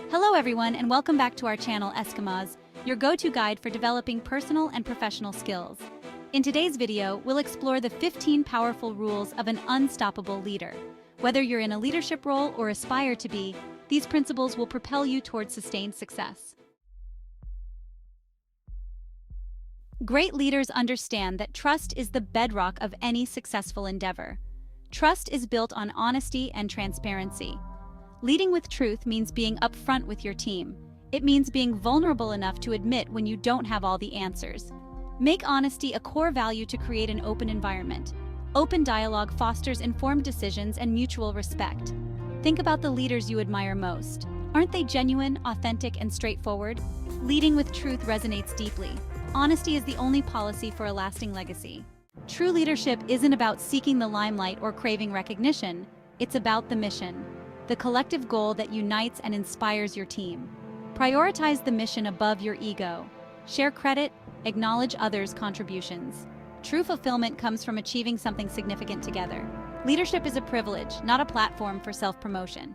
Hello everyone and welcome back to our channel Eskimos, your go-to guide for developing personal and professional skills. In today's video, we'll explore the 15 powerful rules of an unstoppable leader. Whether you're in a leadership role or aspire to be, these principles will propel you towards sustained success. Great leaders understand that trust is the bedrock of any successful endeavor. Trust is built on honesty and transparency. Leading with truth means being upfront with your team. It means being vulnerable enough to admit when you don't have all the answers. Make honesty a core value to create an open environment. Open dialogue fosters informed decisions and mutual respect. Think about the leaders you admire most. Aren't they genuine, authentic, and straightforward? Leading with truth resonates deeply. Honesty is the only policy for a lasting legacy. True leadership isn't about seeking the limelight or craving recognition. It's about the mission, the collective goal that unites and inspires your team. Prioritize the mission above your ego. Share credit, acknowledge others' contributions. True fulfillment comes from achieving something significant together. Leadership is a privilege, not a platform for self-promotion.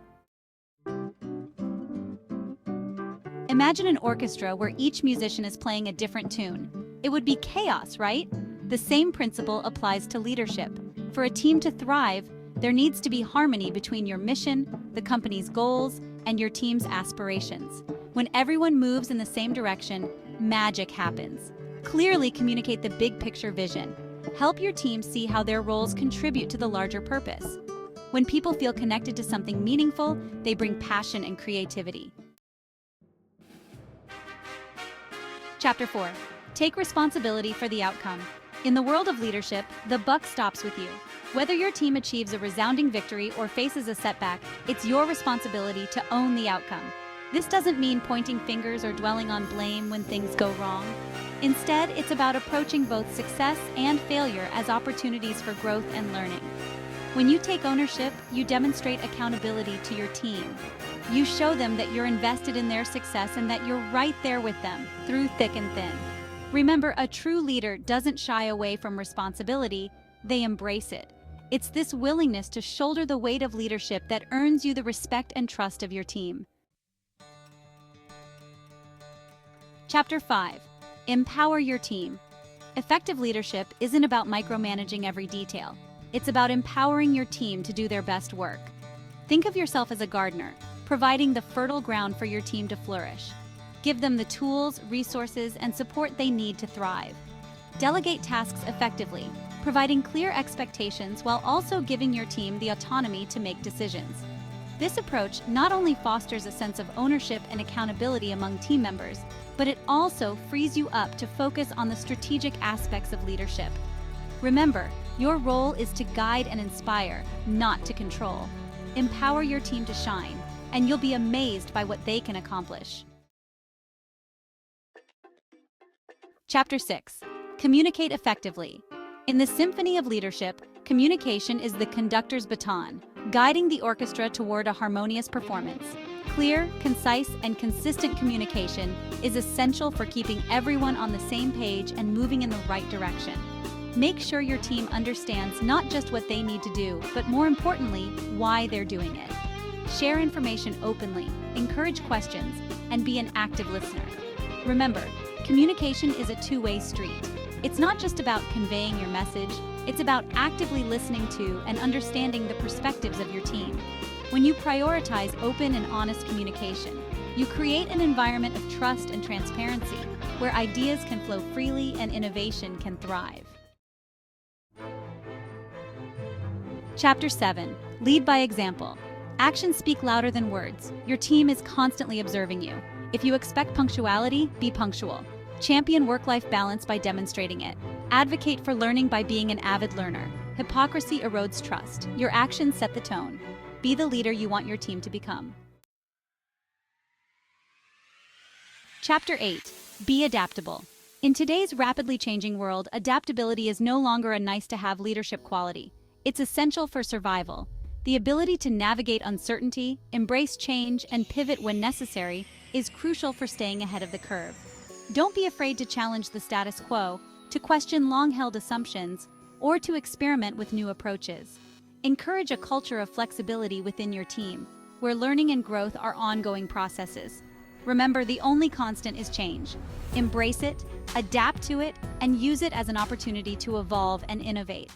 Imagine an orchestra where each musician is playing a different tune. It would be chaos, right? The same principle applies to leadership. For a team to thrive, there needs to be harmony between your mission, the company's goals, and your team's aspirations. When everyone moves in the same direction, magic happens. Clearly communicate the big picture vision. Help your team see how their roles contribute to the larger purpose. When people feel connected to something meaningful, they bring passion and creativity. Chapter 4. Take responsibility for the outcome. In the world of leadership, the buck stops with you. Whether your team achieves a resounding victory or faces a setback, it's your responsibility to own the outcome. This doesn't mean pointing fingers or dwelling on blame when things go wrong. Instead, it's about approaching both success and failure as opportunities for growth and learning. When you take ownership, you demonstrate accountability to your team. You show them that you're invested in their success and that you're right there with them, through thick and thin. Remember, a true leader doesn't shy away from responsibility, they embrace it. It's this willingness to shoulder the weight of leadership that earns you the respect and trust of your team. Chapter 5. Empower your team. Effective leadership isn't about micromanaging every detail. It's about empowering your team to do their best work. Think of yourself as a gardener, providing the fertile ground for your team to flourish. Give them the tools, resources, and support they need to thrive. Delegate tasks effectively, providing clear expectations while also giving your team the autonomy to make decisions. This approach not only fosters a sense of ownership and accountability among team members, but it also frees you up to focus on the strategic aspects of leadership. Remember, your role is to guide and inspire, not to control. Empower your team to shine, and you'll be amazed by what they can accomplish. Chapter 6. Communicate effectively. In the symphony of leadership, communication is the conductor's baton, guiding the orchestra toward a harmonious performance. Clear, concise, and consistent communication is essential for keeping everyone on the same page and moving in the right direction. Make sure your team understands not just what they need to do, but more importantly, why they're doing it. Share information openly, encourage questions, and be an active listener. Remember, communication is a two-way street. It's not just about conveying your message, it's about actively listening to and understanding the perspectives of your team. When you prioritize open and honest communication, you create an environment of trust and transparency where ideas can flow freely and innovation can thrive. Chapter 7. Lead by example. Actions speak louder than words. Your team is constantly observing you. If you expect punctuality, be punctual. Champion work-life balance by demonstrating it. Advocate for learning by being an avid learner. Hypocrisy erodes trust. Your actions set the tone. Be the leader you want your team to become. Chapter 8. Be adaptable. In today's rapidly changing world, adaptability is no longer a nice-to-have leadership quality. It's essential for survival. The ability to navigate uncertainty, embrace change, and pivot when necessary is crucial for staying ahead of the curve. Don't be afraid to challenge the status quo, to question long-held assumptions, or to experiment with new approaches. Encourage a culture of flexibility within your team, where learning and growth are ongoing processes. Remember, the only constant is change. Embrace it, adapt to it, and use it as an opportunity to evolve and innovate.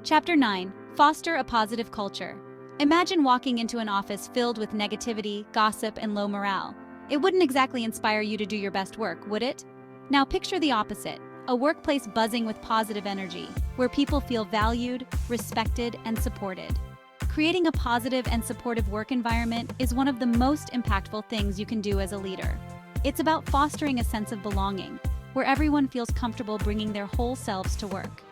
Chapter 9. Foster a positive culture. Imagine walking into an office filled with negativity, gossip, and low morale. It wouldn't exactly inspire you to do your best work, would it? Now picture the opposite, a workplace buzzing with positive energy, where people feel valued, respected, and supported. Creating a positive and supportive work environment is one of the most impactful things you can do as a leader. It's about fostering a sense of belonging, where everyone feels comfortable bringing their whole selves to work.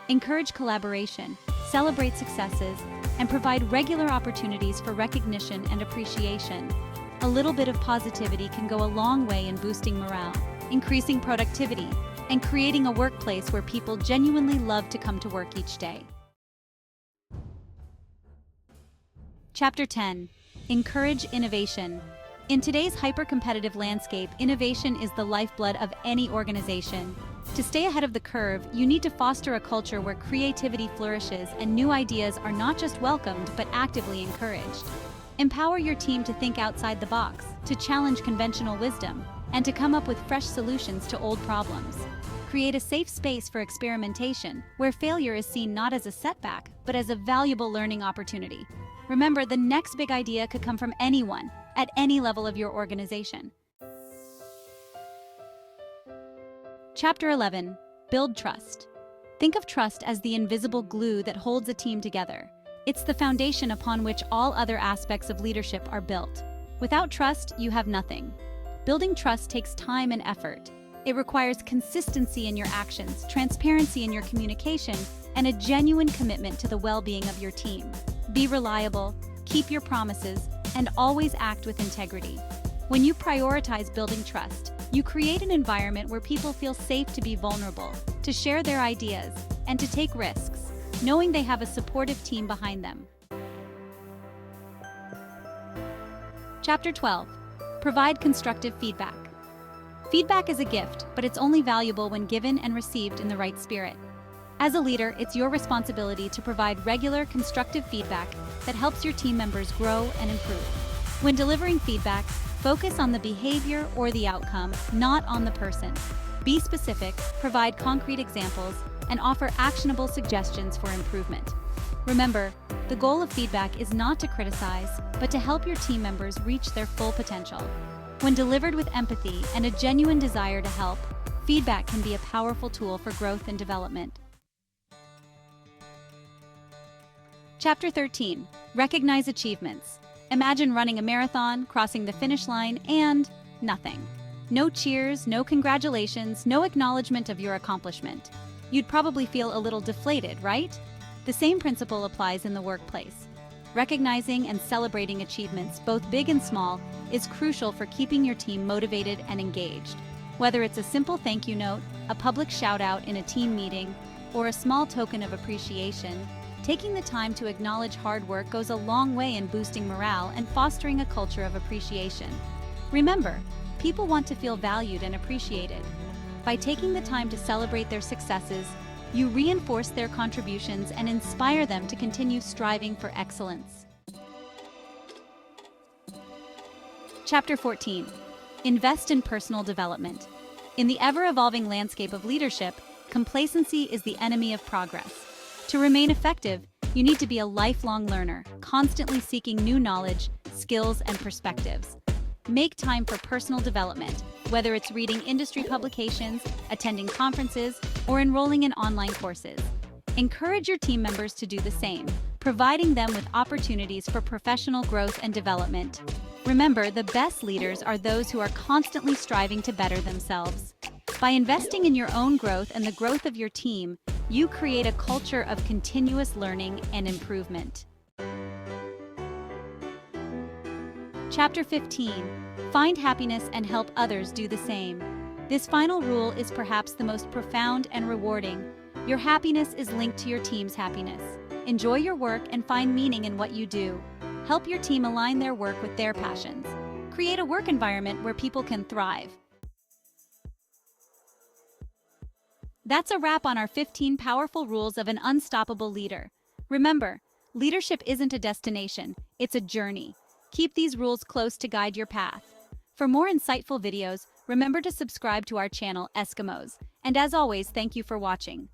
Encourage collaboration, celebrate successes, and provide regular opportunities for recognition and appreciation. A little bit of positivity can go a long way in boosting morale, increasing productivity, and creating a workplace where people genuinely love to come to work each day. Chapter 10. Encourage innovation. In today's hyper-competitive landscape, innovation is the lifeblood of any organization. To stay ahead of the curve, you need to foster a culture where creativity flourishes and new ideas are not just welcomed but actively encouraged. Empower your team to think outside the box, to challenge conventional wisdom, and to come up with fresh solutions to old problems. Create a safe space for experimentation, where failure is seen not as a setback, but as a valuable learning opportunity. Remember, the next big idea could come from anyone, at any level of your organization. Chapter 11. Build trust. Think of trust as the invisible glue that holds a team together. It's the foundation upon which all other aspects of leadership are built. Without trust, you have nothing. Building trust takes time and effort. It requires consistency in your actions, transparency in your communication, and a genuine commitment to the well-being of your team. Be reliable, keep your promises, and always act with integrity. When you prioritize building trust, you create an environment where people feel safe to be vulnerable, to share their ideas, and to take risks, knowing they have a supportive team behind them. Chapter 12. Provide constructive feedback. Feedback is a gift, but it's only valuable when given and received in the right spirit. As a leader, it's your responsibility to provide regular, constructive feedback that helps your team members grow and improve. When delivering feedback, focus on the behavior or the outcome, not on the person. Be specific, provide concrete examples, and offer actionable suggestions for improvement. Remember, the goal of feedback is not to criticize, but to help your team members reach their full potential. When delivered with empathy and a genuine desire to help, feedback can be a powerful tool for growth and development. Chapter 13. Recognize achievements. Imagine running a marathon, crossing the finish line, and nothing. No cheers, no congratulations, no acknowledgement of your accomplishment. You'd probably feel a little deflated, right? The same principle applies in the workplace. Recognizing and celebrating achievements, both big and small, is crucial for keeping your team motivated and engaged. Whether it's a simple thank you note, a public shout-out in a team meeting, or a small token of appreciation, taking the time to acknowledge hard work goes a long way in boosting morale and fostering a culture of appreciation. Remember, people want to feel valued and appreciated. By taking the time to celebrate their successes, you reinforce their contributions and inspire them to continue striving for excellence. Chapter 14. Invest in personal development. In the ever-evolving landscape of leadership, complacency is the enemy of progress. To remain effective, you need to be a lifelong learner, constantly seeking new knowledge, skills, and perspectives. Make time for personal development, whether it's reading industry publications, attending conferences, or enrolling in online courses. Encourage your team members to do the same, providing them with opportunities for professional growth and development. Remember, the best leaders are those who are constantly striving to better themselves. By investing in your own growth and the growth of your team, you create a culture of continuous learning and improvement. Chapter 15. Find happiness and help others do the same. This final rule is perhaps the most profound and rewarding. Your happiness is linked to your team's happiness. Enjoy your work and find meaning in what you do. Help your team align their work with their passions. Create a work environment where people can thrive. That's a wrap on our 15 powerful rules of an unstoppable leader. Remember, Leadership isn't a destination, it's a journey. Keep these rules close to guide your path. For more insightful videos, remember to subscribe to our channel, Eskimos. And as always, thank you for watching.